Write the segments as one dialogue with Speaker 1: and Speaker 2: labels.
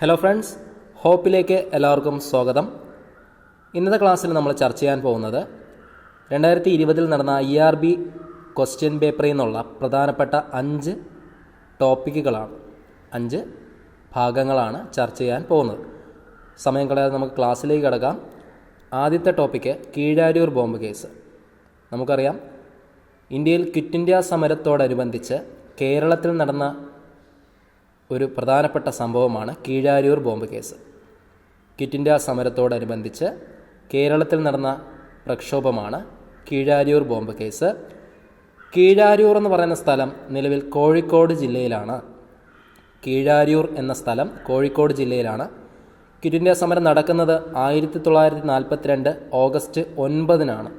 Speaker 1: Hello friends, ഹോപ്പിലേക്ക് എല്ലാവർക്കും സ്വാഗതം. ഇന്നത്തെ ക്ലാസ്സിൽ നമ്മൾ ചർച്ച ചെയ്യാൻ പോകുന്നത് 2020 നടന്ന IRB ക്വസ്റ്റ്യൻ പേപ്പറിൽ നിന്നുള്ള പ്രധാനപ്പെട്ട 5 ടോപ്പിക്കുകളാണ്, 5 ഭാഗങ്ങളാണ് ചർച്ച ചെയ്യാൻ പോകുന്നത്. സമയം കളയാതെ നമുക്ക് ക്ലാസ്സിലേക്ക് കടക്കാം. ആദ്യത്തെ ടോപ്പിക്ക് കീഴാരൂർ ബോംബ് കേസ്. നമുക്കറിയാം, ഇന്ത്യയിൽ ക്വിറ്റ് ഇന്ത്യ സമരത്തോടനുബന്ധിച്ച് കേരളത്തിൽ നടന്ന ഒരു പ്രധാനപ്പെട്ട സംഭവമാണ് കീഴാരൂർ ബോംബ് കേസ്. ക്വിറ്റ് ഇന്ത്യ സമരത്തോടനുബന്ധിച്ച് കേരളത്തിൽ നടന്ന പ്രക്ഷോഭമാണ് കീഴാരൂർ ബോംബ് കേസ്. കീഴാരൂർ എന്ന് പറയുന്ന സ്ഥലം നിലവിൽ കോഴിക്കോട് ജില്ലയിലാണ്. കീഴാരൂർ എന്ന സ്ഥലം കോഴിക്കോട് ജില്ലയിലാണ്. ക്വിറ്റ് ഇന്ത്യ സമരം നടക്കുന്നത് 1942 ഓഗസ്റ്റ് 9-നാണ്.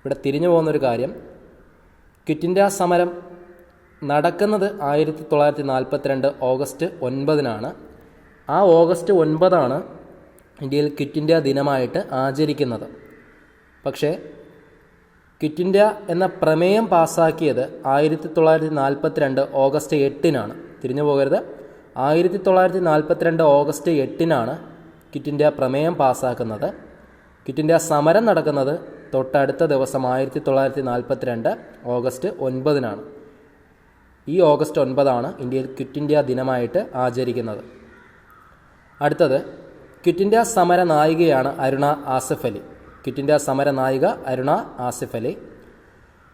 Speaker 1: ഇവിടെ തിരിഞ്ഞു പോകുന്നൊരു കാര്യം, ക്വിറ്റ് ഇന്ത്യ സമരം നടക്കുന്നത് 1942 ഓഗസ്റ്റ് 9-നാണ്. ആ ഓഗസ്റ്റ് 9 ഇന്ത്യയിൽ ക്വിറ്റ് ഇന്ത്യ ദിനമായിട്ട് ആചരിക്കുന്നത്. പക്ഷേ ക്വിറ്റ് ഇന്ത്യ എന്ന പ്രമേയം പാസ്സാക്കിയത് 1942 ഓഗസ്റ്റ് 8-നാണ്. തിരിഞ്ഞു പോകരുത്, 1942 ഓഗസ്റ്റ് 8-നാണ് ക്വിറ്റ് ഇന്ത്യ പ്രമേയം പാസ്സാക്കുന്നത്. ക്വിറ്റ് ഇന്ത്യ സമരം നടക്കുന്നത് തൊട്ടടുത്ത ദിവസം 1942 ഓഗസ്റ്റ് 9-നാണ്. ഈ ഓഗസ്റ്റ് 9 ഇന്ത്യയിൽ ക്വിറ്റ് ഇന്ത്യ ദിനമായിട്ട് ആചരിക്കുന്നത്. അടുത്തത്, ക്വിറ്റ് ഇന്ത്യ സമര നായികയാണ് അരുണ ആസിഫ് അലി. ക്വിറ്റ് ഇന്ത്യ സമര നായിക അരുണ ആസിഫ് അലി.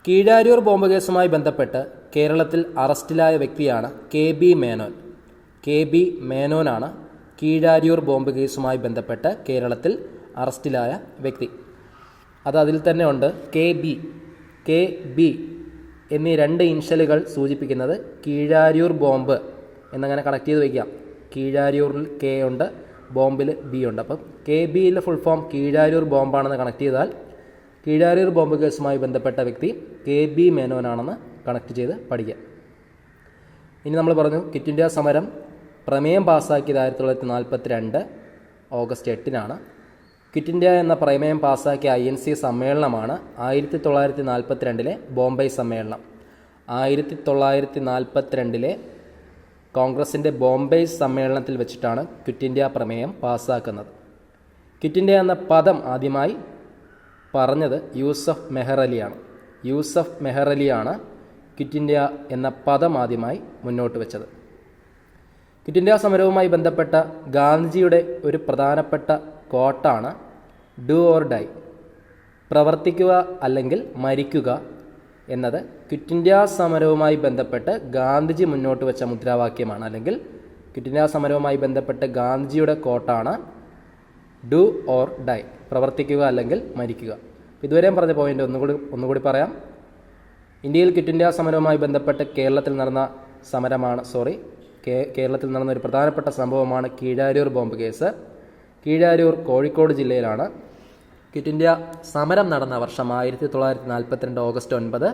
Speaker 1: കീഴാരൂർ ബോംബ് കേസുമായി ബന്ധപ്പെട്ട് കേരളത്തിൽ അറസ്റ്റിലായ വ്യക്തിയാണ് KB മേനോൻ. KB മേനോനാണ് കീഴാരൂർ ബോംബ് കേസുമായി ബന്ധപ്പെട്ട് കേരളത്തിൽ അറസ്റ്റിലായ വ്യക്തി. അതിൽ തന്നെ ഉണ്ട് KB എന്നീ 2 ഇൻഷ്യലുകൾ സൂചിപ്പിക്കുന്നത് കീഴാരൂർ ബോംബ് എന്നങ്ങനെ കണക്ട് ചെയ്ത് വയ്ക്കാം. കീഴാരൂരിൽ K ഉണ്ട്, ബോംബിൽ B ഉണ്ട്. അപ്പം KBയിലെ ഫുൾ ഫോം കീഴാരൂർ ബോംബാണെന്ന് കണക്ട് ചെയ്താൽ കീഴാരൂർ ബോംബ് കേസുമായി ബന്ധപ്പെട്ട വ്യക്തി KB മേനോനാണെന്ന് കണക്ട് ചെയ്ത് പഠിക്കാം. ഇനി നമ്മൾ പറഞ്ഞു, ക്വിറ്റ് ഇന്ത്യ സമരം പ്രമേയം പാസ്സാക്കിയത് 1942 ഓഗസ്റ്റ് 8-നാണ്. ക്വിറ്റ് ഇന്ത്യ എന്ന പ്രമേയം പാസ്സാക്കിയ INC സമ്മേളനമാണ് 1942 ബോംബെ സമ്മേളനം. 1942 കോൺഗ്രസിൻ്റെ ബോംബെ സമ്മേളനത്തിൽ വെച്ചിട്ടാണ് ക്വിറ്റ് ഇന്ത്യ പ്രമേയം പാസ്സാക്കുന്നത്. ക്വിറ്റ് ഇന്ത്യ എന്ന പദം ആദ്യമായി പറഞ്ഞത് യൂസഫ് മെഹർ അലിയാണ്. യൂസഫ് മെഹർ അലിയാണ് ക്വിറ്റ് ഇന്ത്യ എന്ന പദം ആദ്യമായി മുന്നോട്ട് വെച്ചത്. ക്വിറ്റ് ഇന്ത്യ സമരവുമായി ബന്ധപ്പെട്ട ഗാന്ധിജിയുടെ ഒരു പ്രധാനപ്പെട്ട കോട്ടാണ് ഡു ഓർ ഡൈ, പ്രവർത്തിക്കുക അല്ലെങ്കിൽ മരിക്കുക എന്നത് ക്വിറ്റ് ഇന്ത്യ സമരവുമായി ബന്ധപ്പെട്ട് ഗാന്ധിജി മുന്നോട്ട് വെച്ച മുദ്രാവാക്യമാണ്. അല്ലെങ്കിൽ ക്വിറ്റ് ഇന്ത്യ സമരവുമായി ബന്ധപ്പെട്ട് ഗാന്ധിജിയുടെ കോട്ടാണ് ഡു ഓർ ഡൈ, പ്രവർത്തിക്കുക അല്ലെങ്കിൽ മരിക്കുക. ഇതുവരെയും പറഞ്ഞ പോയിന്റ് ഒന്നുകൂടി പറയാം. ഇന്ത്യയിൽ ക്വിറ്റ് ഇന്ത്യ സമരവുമായി ബന്ധപ്പെട്ട് കേരളത്തിൽ നടന്ന കേരളത്തിൽ നടന്ന ഒരു പ്രധാനപ്പെട്ട സംഭവമാണ് കീഴാരൂർ ബോംബ് കേസ്. കീഴാരൂർ കോഴിക്കോട് ജില്ലയിലാണ്. ക്വിറ്റ് ഇന്ത്യ സമരം നടന്ന വർഷം 1942 ഓഗസ്റ്റ് 9.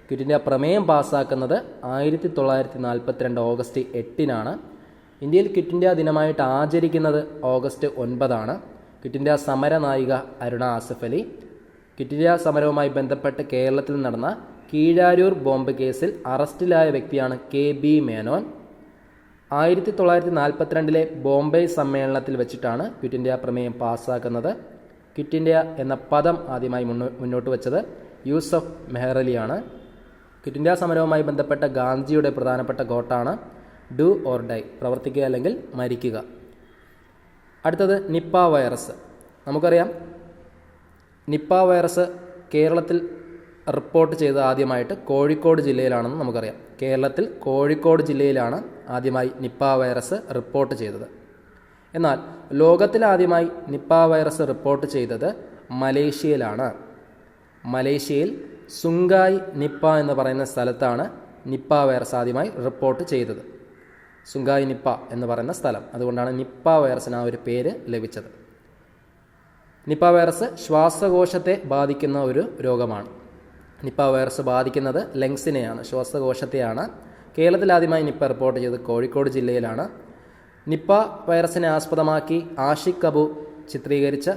Speaker 1: ക്വിറ്റ് ഇന്ത്യ പ്രമേയം പാസ്സാക്കുന്നത് 1942 ഓഗസ്റ്റ് 8-നാണ്. ഇന്ത്യയിൽ ക്വിറ്റ് ഇന്ത്യ ദിനമായിട്ട് ആചരിക്കുന്നത് ഓഗസ്റ്റ് 9. ക്വിറ്റ് ഇന്ത്യ സമര നായിക അരുണ ആസിഫ് അലി. ക്വിറ്റ് ഇന്ത്യ സമരവുമായി ബന്ധപ്പെട്ട് കേരളത്തിൽ നടന്ന കീഴാരൂർ ബോംബ് കേസിൽ അറസ്റ്റിലായ വ്യക്തിയാണ് KB മേനോൻ. 1942 ബോംബെ സമ്മേളനത്തിൽ വെച്ചിട്ടാണ് ക്വിറ്റ് ഇന്ത്യ പ്രമേയം പാസ്സാക്കുന്നത്. ക്വിറ്റ് ഇന്ത്യ എന്ന പദം ആദ്യമായി മുന്നോട്ട് വെച്ചത് യൂസഫ് മെഹർ അലിയാണ്. ക്വിറ്റ് ഇന്ത്യ സമരവുമായി ബന്ധപ്പെട്ട ഗാന്ധിജിയുടെ പ്രധാനപ്പെട്ട കോട്ടാണ് ഡു ഓർ ഡൈ, പ്രവർത്തിക്കുക അല്ലെങ്കിൽ മരിക്കുക. അടുത്തത് നിപ്പ വൈറസ്. നമുക്കറിയാം, നിപ്പ വൈറസ് കേരളത്തിൽ റിപ്പോർട്ട് ചെയ്തത് ആദ്യമായിട്ട് കോഴിക്കോട് ജില്ലയിലാണെന്ന് നമുക്കറിയാം. കേരളത്തിൽ കോഴിക്കോട് ജില്ലയിലാണ് ആദ്യമായി നിപ്പ വൈറസ് റിപ്പോർട്ട് ചെയ്തത്. എന്നാൽ ലോകത്തിൽ ആദ്യമായി നിപ്പ വൈറസ് റിപ്പോർട്ട് ചെയ്തത് മലേഷ്യയിലാണ്. മലേഷ്യയിൽ സുങ്കായ് നിപ്പ എന്ന് പറയുന്ന സ്ഥലത്താണ് നിപ്പ വൈറസ് ആദ്യമായി റിപ്പോർട്ട് ചെയ്തത്. സുങ്കായ് നിപ്പ എന്ന് പറയുന്ന സ്ഥലം, അതുകൊണ്ടാണ് നിപ്പ വൈറസിന് ആ ഒരു പേര് ലഭിച്ചത്. നിപ്പ വൈറസ് ശ്വാസകോശത്തെ ബാധിക്കുന്ന ഒരു രോഗമാണ്. നിപ്പ വൈറസ് ബാധിക്കുന്നത് ലങ്സിനെയാണ്, ശ്വാസകോശത്തെയാണ്. കേരളത്തിൽ ആദ്യമായി നിപ്പ റിപ്പോർട്ട് ചെയ്തത് കോഴിക്കോട് ജില്ലയിലാണ്. നിപ്പ വൈറസിനെ ആസ്പദമാക്കി ആഷിഖ് അബു ചിത്രീകരിച്ച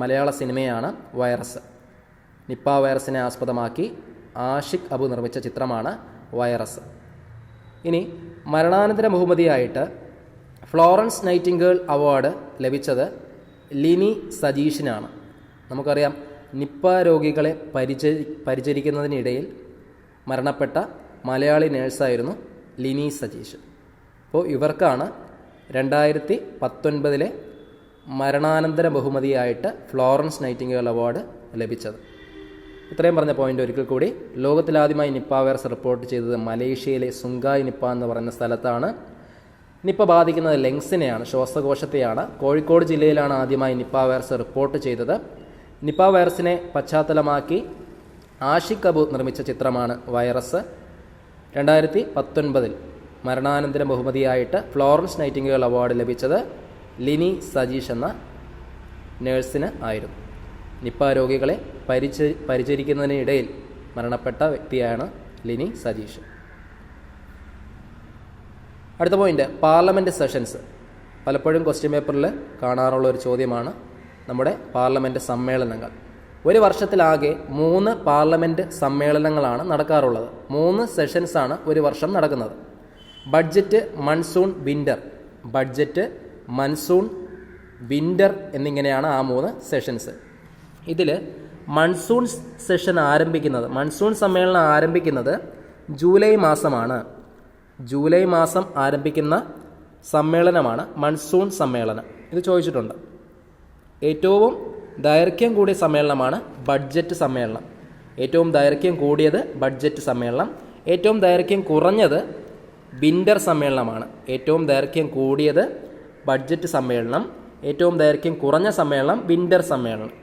Speaker 1: മലയാള സിനിമയാണ് വൈറസ്. നിപ്പ വൈറസിനെ ആസ്പദമാക്കി ആഷിഖ് അബു നിർമ്മിച്ച ചിത്രമാണ് വൈറസ്. ഇനി മരണാനന്തര ബഹുമതിയായിട്ട് ഫ്ലോറൻസ് നൈറ്റിംഗേൾ അവാർഡ് ലഭിച്ചത് ലിനി സജീഷിനാണ്. നമുക്കറിയാം, നിപ്പ രോഗികളെ പരിചരിക്കുന്നതിനിടയിൽ മരണപ്പെട്ട മലയാളി നേഴ്സായിരുന്നു ലിനി സജീഷ്. അപ്പോൾ ഇവർക്കാണ് 2019 മരണാനന്തര ബഹുമതിയായിട്ട് ഫ്ലോറൻസ് നൈറ്റിംഗേൾ അവാർഡ് ലഭിച്ചത്. ഇത്രയും പറഞ്ഞ പോയിന്റ് ഒരിക്കൽ കൂടി. ലോകത്തിലാദ്യമായി നിപ്പ വൈറസ് റിപ്പോർട്ട് ചെയ്തത് മലേഷ്യയിലെ സുങ്കായ് നിപ്പ എന്ന് പറയുന്ന സ്ഥലത്താണ്. നിപ്പ ബാധിക്കുന്നത് ലങ്സിനെയാണ്, ശ്വാസകോശത്തെയാണ്. കോഴിക്കോട് ജില്ലയിലാണ് ആദ്യമായി നിപ്പ വൈറസ് റിപ്പോർട്ട് ചെയ്തത്. നിപ്പ വൈറസിനെ പശ്ചാത്തലമാക്കി ആഷിഖ് അബു നിർമ്മിച്ച ചിത്രമാണ് വൈറസ്. 2019 മരണാനന്തര ബഹുമതിയായിട്ട് ഫ്ലോറൻസ് നൈറ്റിംഗേൾ അവാർഡ് ലഭിച്ചത് ലിനി സജീഷ് എന്ന നേഴ്സിന് ആയിരുന്നു. നിപ്പ രോഗികളെ പരിചരിക്കുന്നതിനിടയിൽ മരണപ്പെട്ട വ്യക്തിയാണ് ലിനി സജീഷ്. അടുത്ത പോയിന്റ്, പാർലമെൻറ്റ് സെഷൻസ്. പലപ്പോഴും ക്വസ്റ്റ്യൻ പേപ്പറിൽ കാണാറുള്ള ഒരു ചോദ്യമാണ് നമ്മുടെ പാർലമെൻറ്റ് സമ്മേളനങ്ങൾ. ഒരു വർഷത്തിലാകെ 3 പാർലമെൻറ്റ് സമ്മേളനങ്ങളാണ് നടക്കാറുള്ളത്. 3 സെഷൻസാണ് ഒരു വർഷം നടക്കുന്നത്. Budget, monsoon, winter. Budget, monsoon, winter എന്നിങ്ങനെയാണ് ആ 3 സെഷൻസ്. ഇതിൽ മൺസൂൺ സെഷൻ മൺസൂൺ സമ്മേളനം ആരംഭിക്കുന്നത് ജൂലൈ മാസമാണ്. ജൂലൈ മാസം ആരംഭിക്കുന്ന സമ്മേളനമാണ് മൺസൂൺ സമ്മേളനം. ഇത് ചോദിച്ചിട്ടുണ്ട്. ഏറ്റവും ദൈർഘ്യം കൂടിയ സമ്മേളനമാണ് ബഡ്ജറ്റ് സമ്മേളനം. ഏറ്റവും ദൈർഘ്യം കൂടിയത് ബഡ്ജറ്റ് സമ്മേളനം. ഏറ്റവും ദൈർഘ്യം കുറഞ്ഞത് വിൻ്റർ സമ്മേളനമാണ്. ഏറ്റവും ദൈർഘ്യം കൂടിയത് ബഡ്ജറ്റ് സമ്മേളനം, ഏറ്റവും ദൈർഘ്യം കുറഞ്ഞ സമ്മേളനം വിൻ്റർ സമ്മേളനം.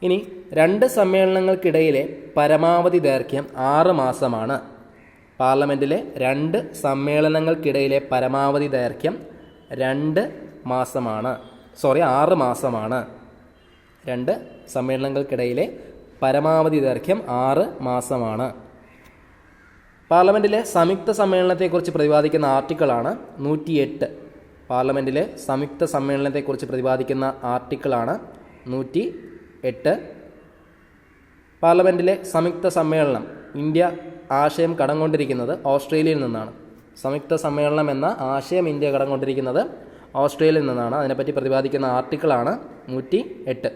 Speaker 1: ഇനി 2 സമ്മേളനങ്ങൾക്കിടയിലെ പരമാവധി ദൈർഘ്യം 6 മാസമാണ്. പാർലമെൻറ്റിലെ 2 സമ്മേളനങ്ങൾക്കിടയിലെ പരമാവധി ദൈർഘ്യം 6 മാസമാണ്. 2 സമ്മേളനങ്ങൾക്കിടയിലെ പരമാവധി ദൈർഘ്യം 6 മാസമാണ്. പാർലമെൻറ്റിലെ സംയുക്ത സമ്മേളനത്തെക്കുറിച്ച് പ്രതിപാദിക്കുന്ന ആർട്ടിക്കിളാണ് 108. പാർലമെൻറ്റിലെ സംയുക്ത സമ്മേളനത്തെക്കുറിച്ച് പ്രതിപാദിക്കുന്ന ആർട്ടിക്കിളാണ് 108. പാർലമെൻറ്റിലെ സംയുക്ത സമ്മേളനം, ഇന്ത്യ ആശയം കടം കൊണ്ടിരിക്കുന്നത് ഓസ്ട്രേലിയയിൽ നിന്നാണ്. സംയുക്ത സമ്മേളനം എന്ന ആശയം ഇന്ത്യ കടം കൊണ്ടിരിക്കുന്നത് ഓസ്ട്രേലിയയിൽ നിന്നാണ്. അതിനെപ്പറ്റി പ്രതിപാദിക്കുന്ന ആർട്ടിക്കിളാണ് 108.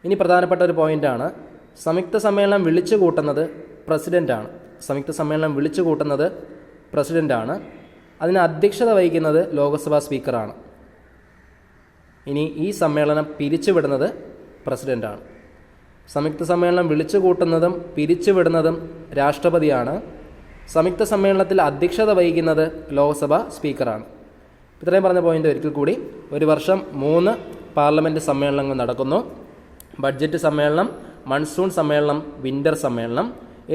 Speaker 1: ഇനി പ്രധാനപ്പെട്ട ഒരു പോയിൻ്റാണ്, സംയുക്ത സമ്മേളനം വിളിച്ചു കൂട്ടുന്നത് പ്രസിഡൻ്റാണ്. സംയുക്ത സമ്മേളനം വിളിച്ചു കൂട്ടുന്നത് പ്രസിഡൻ്റാണ്. അതിന് അധ്യക്ഷത വഹിക്കുന്നത് ലോക്സഭാ സ്പീക്കറാണ്. ഇനി ഈ സമ്മേളനം പിരിച്ചുവിടുന്നത് പ്രസിഡൻ്റാണ്. സംയുക്ത സമ്മേളനം വിളിച്ചു കൂട്ടുന്നതും പിരിച്ചുവിടുന്നതും രാഷ്ട്രപതിയാണ്. സംയുക്ത സമ്മേളനത്തിൽ അധ്യക്ഷത വഹിക്കുന്നത് ലോക്സഭാ സ്പീക്കറാണ്. ഇത്രയും പറഞ്ഞ പോയിന്റ് ഒരിക്കൽ കൂടി. ഒരു വർഷം 3 പാർലമെൻറ്റ് സമ്മേളനങ്ങൾ നടക്കുന്നു. ബഡ്ജറ്റ് സമ്മേളനം, മൺസൂൺ സമ്മേളനം, വിൻ്റർ സമ്മേളനം.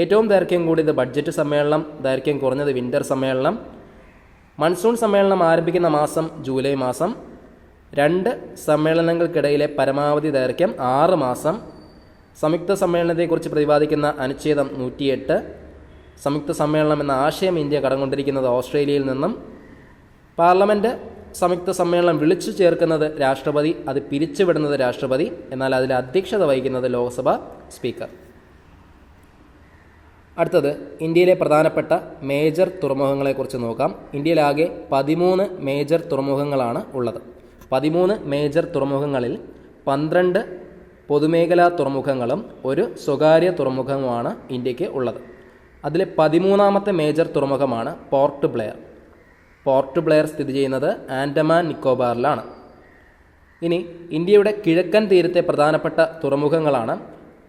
Speaker 1: ഏറ്റവും ദൈർഘ്യം കൂടിയത് ബഡ്ജറ്റ് സമ്മേളനം, ദൈർഘ്യം കുറഞ്ഞത് വിൻ്റർ സമ്മേളനം. മൺസൂൺ സമ്മേളനം ആരംഭിക്കുന്ന മാസം ജൂലൈ മാസം. 2 സമ്മേളനങ്ങൾക്കിടയിലെ പരമാവധി ദൈർഘ്യം 6 മാസം. സംയുക്ത സമ്മേളനത്തെക്കുറിച്ച് പ്രതിപാദിക്കുന്ന അനുച്ഛേദം 108. സംയുക്ത സമ്മേളനം എന്ന ആശയം ഇന്ത്യ കടം കൊണ്ടിരിക്കുന്നത് ഓസ്ട്രേലിയയിൽ നിന്നും. പാർലമെൻറ്റ് സംയുക്ത സമ്മേളനം വിളിച്ചു ചേർക്കുന്നത് രാഷ്ട്രപതി, അത് പിരിച്ചുവിടുന്നത് രാഷ്ട്രപതി. എന്നാൽ അതിൽ അധ്യക്ഷത വഹിക്കുന്നത് ലോക്സഭ സ്പീക്കർ. അടുത്തത്, ഇന്ത്യയിലെ പ്രധാനപ്പെട്ട മേജർ തുറമുഖങ്ങളെക്കുറിച്ച് നോക്കാം. ഇന്ത്യയിലാകെ 13 മേജർ തുറമുഖങ്ങളാണ് ഉള്ളത്. 13 മേജർ തുറമുഖങ്ങളിൽ 12 പൊതുമേഖലാ തുറമുഖങ്ങളും 1 സ്വകാര്യ തുറമുഖവുമാണ് ഇന്ത്യക്ക് ഉള്ളത്. അതിൽ 13ാമത്തെ മേജർ തുറമുഖമാണ് പോർട്ട് ബ്ലെയർ. പോർട്ട് ബ്ലെയർ സ്ഥിതി ചെയ്യുന്നത് ആൻഡമാൻ നിക്കോബാറിലാണ്. ഇനി ഇന്ത്യയുടെ കിഴക്കൻ തീരത്തെ പ്രധാനപ്പെട്ട തുറമുഖങ്ങളാണ്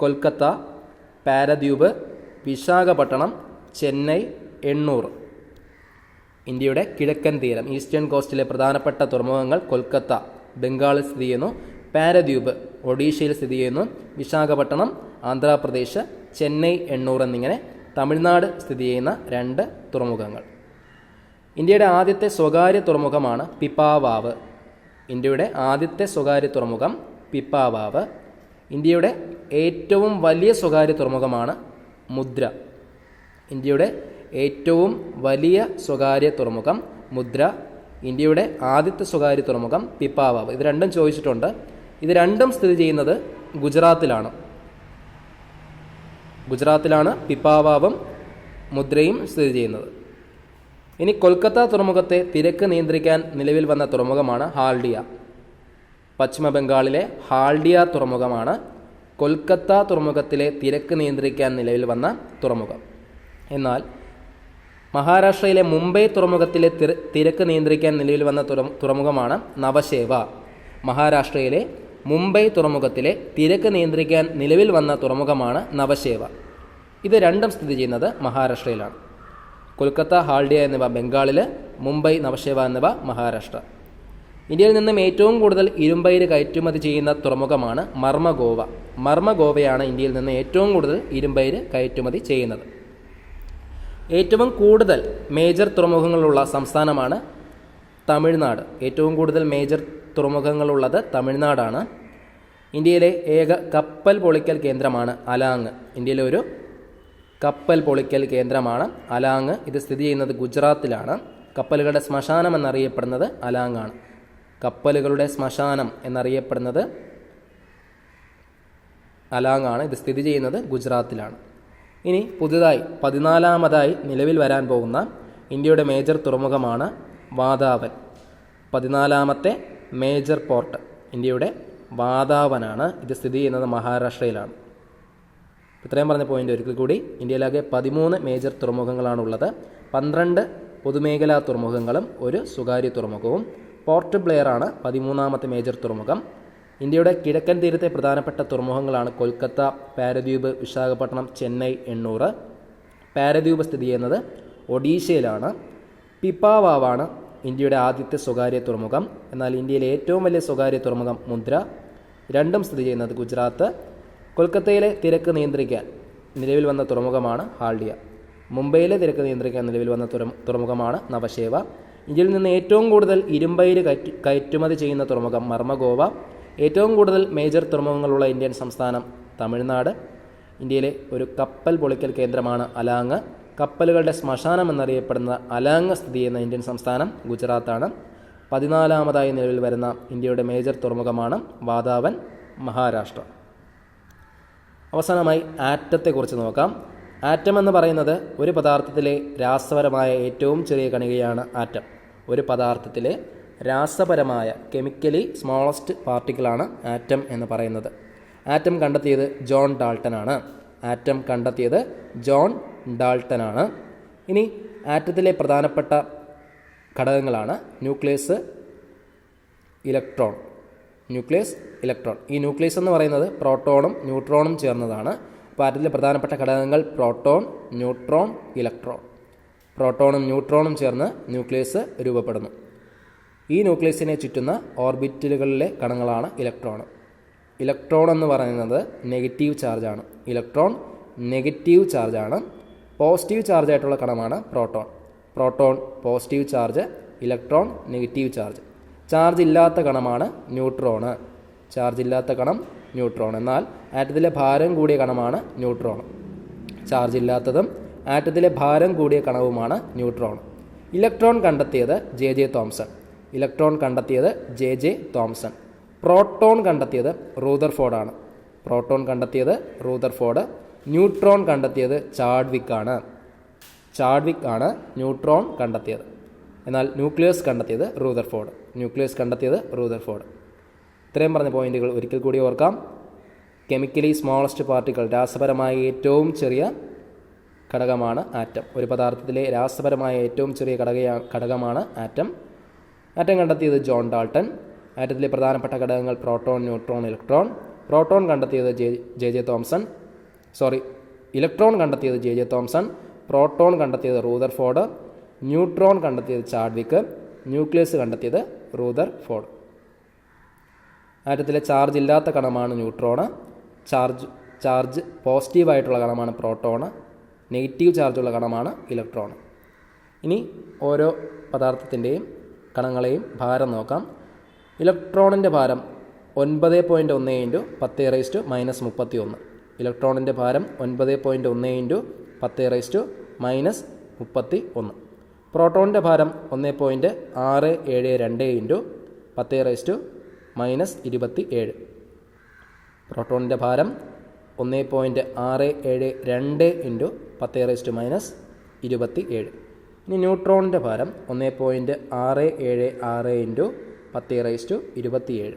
Speaker 1: കൊൽക്കത്ത, പാരദ്വീപ്, വിശാഖപട്ടണം, ചെന്നൈ, എണ്ണൂർ. ഇന്ത്യയുടെ കിഴക്കൻ തീരം, ഈസ്റ്റേൺ കോസ്റ്റിലെ പ്രധാനപ്പെട്ട തുറമുഖങ്ങൾ കൊൽക്കത്ത, ബംഗാളിൽ സ്ഥിതി ചെയ്യുന്നു. പാരദ്വീപ്, ഒഡീഷയിൽ സ്ഥിതി ചെയ്യുന്നു. വിശാഖപട്ടണം, ആന്ധ്രാപ്രദേശ്, ചെന്നൈ, എണ്ണൂർ എന്നിങ്ങനെ തമിഴ്നാട് സ്ഥിതി ചെയ്യുന്ന 2 തുറമുഖങ്ങൾ. ഇന്ത്യയുടെ ആദ്യത്തെ സ്വകാര്യ തുറമുഖമാണ് പിപ്പാവാവ്. ഇന്ത്യയുടെ ആദ്യത്തെ സ്വകാര്യ തുറമുഖം പിപ്പാവാവ്. ഇന്ത്യയുടെ ഏറ്റവും വലിയ സ്വകാര്യ തുറമുഖമാണ് മുദ്ര. ഇന്ത്യയുടെ ഏറ്റവും വലിയ സ്വകാര്യ തുറമുഖം മുദ്ര. ഇന്ത്യയുടെ ആദ്യത്തെ സ്വകാര്യ തുറമുഖം പിപ്പാവാവ്. ഇത് രണ്ടും ചോദിച്ചിട്ടുണ്ട്. ഇത് രണ്ടും സ്ഥിതി ചെയ്യുന്നത് ഗുജറാത്തിലാണ്. ഗുജറാത്തിലാണ് പിപ്പാവാവും മുദ്രയും സ്ഥിതി ചെയ്യുന്നത്. ഇനി കൊൽക്കത്ത തുറമുഖത്തെ തിരക്ക് നിയന്ത്രിക്കാൻ നിലവിൽ വന്ന തുറമുഖമാണ് ഹാൽഡിയ. പശ്ചിമ ബംഗാളിലെ ഹാൽഡിയ തുറമുഖമാണ് കൊൽക്കത്ത തുറമുഖത്തിലെ തിരക്ക് നിയന്ത്രിക്കാൻ നിലവിൽ വന്ന തുറമുഖം. എന്നാൽ മഹാരാഷ്ട്രയിലെ മുംബൈ തുറമുഖത്തിലെ തിരക്ക് നിയന്ത്രിക്കാൻ നിലവിൽ വന്ന തുറമുഖമാണ് നവശേവ. മഹാരാഷ്ട്രയിലെ മുംബൈ തുറമുഖത്തിലെ തിരക്ക് നിയന്ത്രിക്കാൻ നിലവിൽ വന്ന തുറമുഖമാണ് നവശേവ. ഇത് രണ്ടും സ്ഥിതി ചെയ്യുന്നത് മഹാരാഷ്ട്രയിലാണ്. കൊൽക്കത്ത, ഹാൽഡിയ എന്നിവ ബംഗാളിൽ, മുംബൈ, നവശേവ എന്നിവ മഹാരാഷ്ട്ര. ഇന്ത്യയിൽ നിന്നും ഏറ്റവും കൂടുതൽ ഇരുമ്പയിര് കയറ്റുമതി ചെയ്യുന്ന തുറമുഖമാണ് മർമഗോവ. മർമഗോവയാണ് ഇന്ത്യയിൽ നിന്ന് ഏറ്റവും കൂടുതൽ ഇരുമ്പയിര് കയറ്റുമതി ചെയ്യുന്നത്. ഏറ്റവും കൂടുതൽ മേജർ തുറമുഖങ്ങളുള്ള സംസ്ഥാനമാണ് തമിഴ്നാട്. ഏറ്റവും കൂടുതൽ മേജർ തുറമുഖങ്ങളുള്ളത് തമിഴ്നാടാണ്. ഇന്ത്യയിലെ ഏക കപ്പൽ പൊളിക്കൽ കേന്ദ്രമാണ് അലാങ്. ഇന്ത്യയിലെ ഒരു കപ്പൽ പൊളിക്കൽ കേന്ദ്രമാണ് അലാങ്. ഇത് സ്ഥിതി ചെയ്യുന്നത് ഗുജറാത്തിലാണ്. കപ്പലുകളുടെ ശ്മശാനം എന്നറിയപ്പെടുന്നത് അലാങ്ങാണ്. കപ്പലുകളുടെ ശ്മശാനം എന്നറിയപ്പെടുന്നത് അലാങ്ങാണ്. ഇത് സ്ഥിതി ചെയ്യുന്നത് ഗുജറാത്തിലാണ്. ഇനി പുതുതായി 14ാമതായി നിലവിൽ വരാൻ പോകുന്ന ഇന്ത്യയുടെ മേജർ തുറമുഖമാണ് വാതാവൻ. 14ാമത്തെ മേജർ പോർട്ട് ഇന്ത്യയുടെ വാതാവനാണ്. ഇത് സ്ഥിതി ചെയ്യുന്നത് മഹാരാഷ്ട്രയിലാണ്. ഇത്രയും പറഞ്ഞ പോയിന്റ് ഒരിക്കൽ കൂടി. ഇന്ത്യയിലാകെ 13 മേജർ തുറമുഖങ്ങളാണുള്ളത്. 12 പൊതുമേഖലാ തുറമുഖങ്ങളും ഒരു സ്വകാര്യ തുറമുഖവും. പോർട്ട് ബ്ലെയറാണ് 13ാമത്തെ മേജർ തുറമുഖം. ഇന്ത്യയുടെ കിഴക്കൻ തീരത്തെ പ്രധാനപ്പെട്ട തുറമുഖങ്ങളാണ് കൊൽക്കത്ത, പാരദ്വീപ്, വിശാഖപട്ടണം, ചെന്നൈ, എണ്ണൂർ. പാരദ്വീപ് സ്ഥിതി ചെയ്യുന്നത് ഒഡീഷയിലാണ്. പിപ്പാവാവാണ് ഇന്ത്യയുടെ ആദ്യത്തെ സ്വകാര്യ തുറമുഖം. എന്നാൽ ഇന്ത്യയിലെ ഏറ്റവും വലിയ സ്വകാര്യ തുറമുഖം മുന്ദ്ര. രണ്ടും സ്ഥിതി ചെയ്യുന്നത് ഗുജറാത്ത്. കൊൽക്കത്തയിലെ തിരക്ക് നിയന്ത്രിക്കാൻ നിലവിൽ വന്ന തുറമുഖമാണ് ഹാൽഡിയ. മുംബൈയിലെ തിരക്ക് നിയന്ത്രിക്കാൻ നിലവിൽ വന്ന തുറമുഖമാണ് നവശേവ. ഇന്ത്യയിൽ നിന്ന് ഏറ്റവും കൂടുതൽ ഇരുമ്പയിര് കയറ്റുമതി ചെയ്യുന്ന തുറമുഖം മർമഗോവ. ഏറ്റവും കൂടുതൽ മേജർ തുറമുഖങ്ങളുള്ള ഇന്ത്യൻ സംസ്ഥാനം തമിഴ്നാട്. ഇന്ത്യയിലെ ഒരു കപ്പൽ പൊളിക്കൽ കേന്ദ്രമാണ് അലാങ്. കപ്പലുകളുടെ ശ്മശാനം എന്നറിയപ്പെടുന്ന അലാങ് സ്ഥിതി ചെയ്യുന്ന ഇന്ത്യൻ സംസ്ഥാനം ഗുജറാത്താണ്. 14ാമതായി നിലവിൽ വരുന്ന ഇന്ത്യയുടെ മേജർ തുറമുഖമാണ് വാതാവൻ, മഹാരാഷ്ട്ര. അവസാനമായി ആറ്റത്തെക്കുറിച്ച് നോക്കാം. ആറ്റം എന്ന് പറയുന്നത് ഒരു പദാർത്ഥത്തിലെ രാസപരമായ ഏറ്റവും ചെറിയ കണികയാണ് ആറ്റം. ഒരു പദാർത്ഥത്തിലെ രാസപരമായ കെമിക്കലി സ്മോളസ്റ്റ് പാർട്ടിക്കിളാണ് ആറ്റം എന്ന് പറയുന്നത്. ആറ്റം കണ്ടെത്തിയത് ജോൺ ഡാൾട്ടനാണ്. ആറ്റം കണ്ടെത്തിയത് ജോൺ ഡാൾട്ടനാണ്. ഇനി ആറ്റത്തിലെ പ്രധാനപ്പെട്ട ഘടകങ്ങളാണ് ന്യൂക്ലിയസ്, ഇലക്ട്രോൺ. Nucleus, electron. ഈ ന്യൂക്ലിയസ് എന്ന് പറയുന്നത് പ്രോട്ടോണും ന്യൂട്രോണും ചേർന്നതാണ്. അപ്പോൾ ആറ്റത്തിലെ പ്രധാനപ്പെട്ട ഘടകങ്ങൾ പ്രോട്ടോൺ, ന്യൂട്രോൺ, ഇലക്ട്രോൺ. പ്രോട്ടോണും ന്യൂട്രോണും ചേർന്ന് ന്യൂക്ലിയസ് രൂപപ്പെടുന്നു. ഈ ന്യൂക്ലിയസിനെ ചുറ്റുന്ന ഓർബിറ്റലുകളിലെ കണങ്ങളാണ് ഇലക്ട്രോൺ. ഇലക്ട്രോൺ എന്ന് പറയുന്നത് നെഗറ്റീവ് ചാർജാണ്. ഇലക്ട്രോൺ നെഗറ്റീവ് ചാർജാണ്. പോസിറ്റീവ് ചാർജായിട്ടുള്ള കണമാണ് proton. Proton positive charge, electron negative charge. Charge ഇല്ലാത്ത കണമാണ് ന്യൂട്രോണ്. ചാർജ് ഇല്ലാത്ത കണം ന്യൂട്രോൺ. എന്നാൽ ആറ്റത്തിലെ ഭാരം കൂടിയ കണമാണ് ന്യൂട്രോൺ. ചാർജ് ഇല്ലാത്തതും ആറ്റത്തിലെ ഭാരം കൂടിയ കണവുമാണ് ന്യൂട്രോൺ. ഇലക്ട്രോൺ കണ്ടെത്തിയത് ജെ തോംസൺ. ഇലക്ട്രോൺ കണ്ടെത്തിയത് ജെ തോംസൺ. പ്രോട്ടോൺ കണ്ടെത്തിയത് റൂദർഫോർഡാണ്. പ്രോട്ടോൺ കണ്ടെത്തിയത് റൂദർഫോർഡ്. ന്യൂട്രോൺ കണ്ടെത്തിയത് ചാഡ്വിക് ആണ്. ചാഡ്വിക് ആണ് ന്യൂട്രോൺ കണ്ടെത്തിയത്. എന്നാൽ ന്യൂക്ലിയസ് കണ്ടെത്തിയത് റൂദർഫോർഡ്. ന്യൂക്ലിയസ് കണ്ടെത്തിയത് റൂദർഫോർഡ്. ഇത്രയും പറഞ്ഞ പോയിന്റുകൾ ഒരിക്കൽ കൂടി ഓർക്കാം. കെമിക്കലി സ്മോളസ്റ്റ് പാർട്ടിക്കിൾ, രാസപരമായ ഏറ്റവും ചെറിയ ഘടകമാണ് ആറ്റം. ഒരു പദാർത്ഥത്തിലെ രാസപരമായ ഏറ്റവും ചെറിയ ഘടകമാണ് ആറ്റം. ആറ്റം കണ്ടെത്തിയത് ജോൺ ഡാൾട്ടൺ. ആറ്റത്തിലെ പ്രധാനപ്പെട്ട ഘടകങ്ങൾ പ്രോട്ടോൺ, ന്യൂട്രോൺ, ഇലക്ട്രോൺ. പ്രോട്ടോൺ കണ്ടെത്തിയത് ജെ തോംസൺ. ഇലക്ട്രോൺ കണ്ടെത്തിയത് ജെ തോംസൺ. പ്രോട്ടോൺ കണ്ടെത്തിയത് റൂദർഫോർഡ്. ന്യൂട്രോൺ കണ്ടെത്തിയത് ചാഡ്വിക്. ന്യൂക്ലിയസ് കണ്ടെത്തിയത് റൂദർഫോർഡ്. ആറ്റത്തിലെ ചാർജ് ഇല്ലാത്ത കണമാണ് ന്യൂട്രോണ്. ചാർജ് പോസിറ്റീവായിട്ടുള്ള കണമാണ് പ്രോട്ടോണ്. നെഗറ്റീവ് ചാർജുള്ള കണമാണ് ഇലക്ട്രോൺ. ഇനി ഓരോ പദാർത്ഥത്തിൻ്റെയും കണങ്ങളെയും ഭാരം നോക്കാം. ഇലക്ട്രോണിൻ്റെ ഭാരം 9.1 × 10⁻⁻31. ഇലക്ട്രോണിൻ്റെ ഭാരം 9.1 × 10⁻⁻31. പ്രോട്ടോണിൻ്റെ ഭാരം 1.672 × 10⁻⁻27. പ്രോട്ടോണിൻ്റെ ഭാരം 1.672 × 10⁻⁻27. ഇനി ന്യൂട്രോണിൻ്റെ ഭാരം 1.676 ഇൻറ്റു 10⁻27.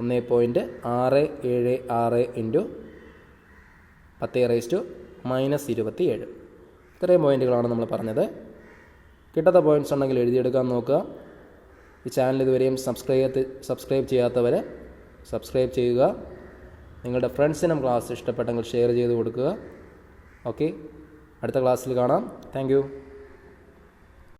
Speaker 1: 1.676 ഇൻറ്റു 10⁻27. ഇത്രയും പോയിൻറ്റുകളാണ് നമ്മൾ പറഞ്ഞത്. കിട്ടാത്ത പോയിൻറ്റ്സ് ഉണ്ടെങ്കിൽ എഴുതിയെടുക്കാൻ നോക്കുക. ഈ ചാനൽ ഇതുവരെയും സബ്സ്ക്രൈബ് ചെയ്യാത്തവരെ സബ്സ്ക്രൈബ് ചെയ്യുക. നിങ്ങളുടെ ഫ്രണ്ട്സിനും ക്ലാസ് ഇഷ്ടപ്പെട്ടെങ്കിൽ ഷെയർ ചെയ്ത് കൊടുക്കുക. ഓക്കെ, അടുത്ത ക്ലാസ്സിൽ കാണാം. Thank you.